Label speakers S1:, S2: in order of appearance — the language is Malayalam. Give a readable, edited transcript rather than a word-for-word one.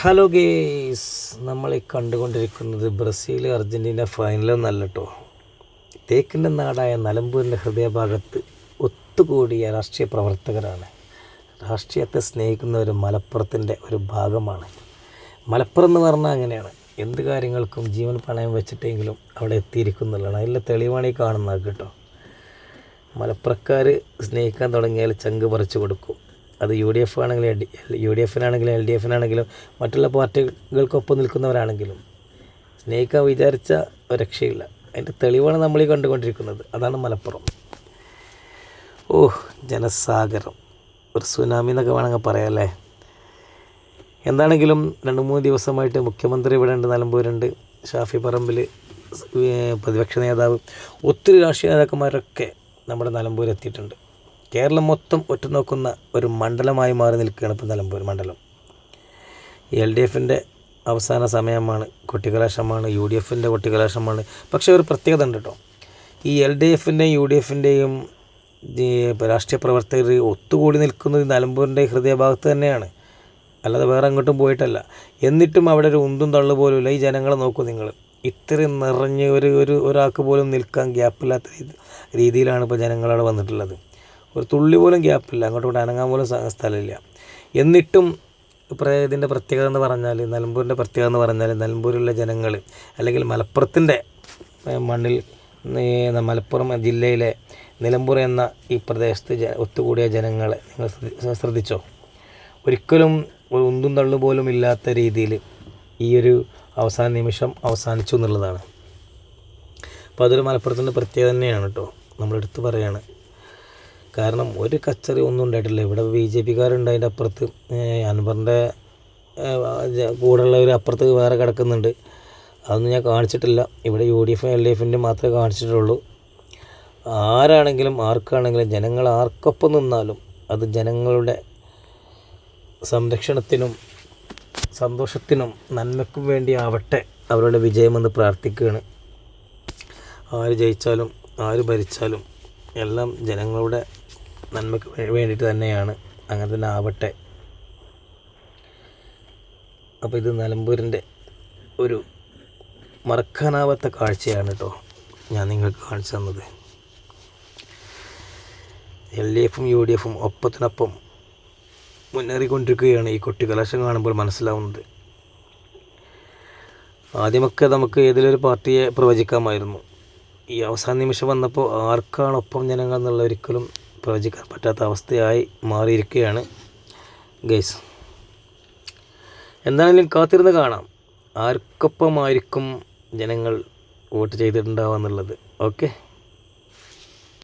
S1: ഹലോ ഗേസ്, നമ്മളീ കണ്ടുകൊണ്ടിരിക്കുന്നത് ബ്രസീൽ അർജൻറ്റീന ഫൈനലൊന്നല്ല കേട്ടോ. തേക്കിൻ്റെ നാടായ നിലമ്പൂരിൻ്റെ ഹൃദയഭാഗത്ത് ഒത്തുകൂടിയ രാഷ്ട്രീയ പ്രവർത്തകരാണ്. രാഷ്ട്രീയത്തെ സ്നേഹിക്കുന്ന ഒരു മലപ്പുറത്തിൻ്റെ ഒരു ഭാഗമാണ്. മലപ്പുറം എന്ന് പറഞ്ഞാൽ അങ്ങനെയാണ്, എന്ത് കാര്യങ്ങൾക്കും ജീവൻ പണയം വെച്ചിട്ടെങ്കിലും അവിടെ എത്തിയിരിക്കുന്നുള്ളതാണ്. അതിൻ്റെ തെളിവാണ് ഈ കാണുന്നത് കേട്ടോ. മലപ്പുറക്കാർ സ്നേഹിക്കാൻ തുടങ്ങിയാൽ ചങ്ക് പറിച്ചു കൊടുക്കും. അത് UDF ആണെങ്കിലും UDFനാണെങ്കിലും LDFനാണെങ്കിലും മറ്റുള്ള പാർട്ടികൾക്കൊപ്പം നിൽക്കുന്നവരാണെങ്കിലും സ്നേഹിക്കാൻ വിചാരിച്ച രക്ഷയില്ല. അതിൻ്റെ തെളിവാണ് നമ്മളീ കണ്ടുകൊണ്ടിരിക്കുന്നത്. അതാണ് മലപ്പുറം. ജനസാഗരം, ഒരു സുനാമി എന്നൊക്കെ വേണമെങ്കിൽ പറയാമല്ലേ. എന്താണെങ്കിലും 2-3 ദിവസമായിട്ട് മുഖ്യമന്ത്രി ഇവിടെ ഉണ്ട്, നിലമ്പൂരുണ്ട്. ഷാഫി പറമ്പിൽ, പ്രതിപക്ഷ നേതാവ്, ഒത്തിരി രാഷ്ട്രീയ നേതാക്കന്മാരൊക്കെ നമ്മുടെ നിലമ്പൂർ എത്തിയിട്ടുണ്ട്. കേരളം മൊത്തം ഒറ്റുനോക്കുന്ന ഒരു മണ്ഡലമായി മാറി നിൽക്കുകയാണ് ഇപ്പോൾ നിലമ്പൂർ മണ്ഡലം. LDFൻ്റെ അവസാന സമയമാണ്, കൊട്ടിക്കലാശമാണ്. UDFൻ്റെ കൊട്ടിക്കലാശമാണ്. പക്ഷേ ഒരു പ്രത്യേകത ഉണ്ട് കേട്ടോ. ഈ LDFൻ്റെയും UDFൻ്റെയും രാഷ്ട്രീയ പ്രവർത്തകർ ഒത്തുകൂടി നിൽക്കുന്നത് നിലമ്പൂരിൻ്റെ ഹൃദയഭാഗത്ത് തന്നെയാണ്, അല്ലാതെ വേറെ അങ്ങോട്ടും പോയിട്ടല്ല. എന്നിട്ടും അവിടെ ഒരു ഉന്തും തള്ളു പോലുമില്ല. ഈ ജനങ്ങളെ നോക്കൂ നിങ്ങൾ, ഇത്രയും നിറഞ്ഞ് ഒരാൾക്ക് പോലും നിൽക്കാൻ ഗ്യാപ്പില്ലാത്ത രീതിയിലാണ് ഇപ്പോൾ ജനങ്ങളവിടെ വന്നിട്ടുള്ളത്. ഒരു തുള്ളി പോലും ഗ്യാപ്പില്ല, അങ്ങോട്ട് അനങ്ങാൻ പോലും സ്ഥലമില്ല. എന്നിട്ടും ഇതിൻ്റെ പ്രത്യേകത എന്ന് പറഞ്ഞാൽ, നിലമ്പൂരിൻ്റെ പ്രത്യേകത എന്ന് പറഞ്ഞാൽ, നിലമ്പൂരിലുള്ള ജനങ്ങൾ അല്ലെങ്കിൽ മലപ്പുറത്തിൻ്റെ മണ്ണിൽ, മലപ്പുറം ജില്ലയിലെ നിലമ്പൂർ എന്ന ഈ പ്രദേശത്ത് ഒത്തുകൂടിയ ജനങ്ങളെ നിങ്ങൾ ശ്രദ്ധിച്ചോ? ഒരിക്കലും ഒരു ഉന്തും തള്ളു പോലും ഇല്ലാത്ത രീതിയിൽ ഈ ഒരു അവസാന നിമിഷം അവസാനിച്ചു എന്നുള്ളതാണ്. അപ്പോൾ അതൊരു മലപ്പുറത്തിൻ്റെ പ്രത്യേകത തന്നെയാണ് കേട്ടോ, നമ്മളെടുത്ത് പറയാണ്. കാരണം ഒരു കച്ചറി ഒന്നും ഉണ്ടായിട്ടില്ല. ഇവിടെ BJPക്കാരുണ്ട്, അതിൻ്റെ അപ്പുറത്ത് അൻവറിൻ്റെ കൂടെയുള്ളവർ അപ്പുറത്ത് വേറെ കിടക്കുന്നുണ്ട്. അതൊന്നും ഞാൻ കാണിച്ചിട്ടില്ല. ഇവിടെ UDF LDFൻ്റെ മാത്രമേ കാണിച്ചിട്ടുള്ളൂ. ആരാണെങ്കിലും ആർക്കാണെങ്കിലും ജനങ്ങൾ ആർക്കൊപ്പം നിന്നാലും അത് ജനങ്ങളുടെ സംരക്ഷണത്തിനും സന്തോഷത്തിനും നന്മയ്ക്കും വേണ്ടി ആവട്ടെ അവരുടെ വിജയമെന്ന് പ്രാർത്ഥിക്കുകയാണ്. ആര് ജയിച്ചാലും ആര് ഭരിച്ചാലും എല്ലാം ജനങ്ങളുടെ നന്മയ്ക്ക് വേണ്ടിയിട്ട് തന്നെയാണ്. അങ്ങനെ തന്നെ ആവട്ടെ. അപ്പോൾ ഇത് നിലമ്പൂരിൻ്റെ ഒരു മറക്കാനാവാത്ത കാഴ്ചയാണ് കേട്ടോ ഞാൻ നിങ്ങൾക്ക് കാണിച്ചു തന്നത്. LDFും UDFും ഒപ്പത്തിനൊപ്പം മുന്നേറിക്കൊണ്ടിരിക്കുകയാണ്. ഈ കൊട്ടിക്കലാശം കാണുമ്പോൾ മനസ്സിലാവുന്നത്. ആദ്യമൊക്കെ നമുക്ക് ഏതിലൊരു പാർട്ടിയെ പ്രവചിക്കാമായിരുന്നു. ഈ അവസാന നിമിഷം വന്നപ്പോൾ ആർക്കാണൊപ്പം ജനങ്ങൾ എന്നുള്ള ഒരിക്കലും പ്രവചിക്കാൻ പറ്റാത്ത അവസ്ഥയായി മാറിയിരിക്കുകയാണ് ഗൈസ്. എന്തായാലും കാത്തിരുന്ന് കാണാം ആർക്കൊപ്പമായിരിക്കും ജനങ്ങൾ വോട്ട് ചെയ്തിട്ടുണ്ടാവുക എന്നുള്ളത്. ഓക്കെ.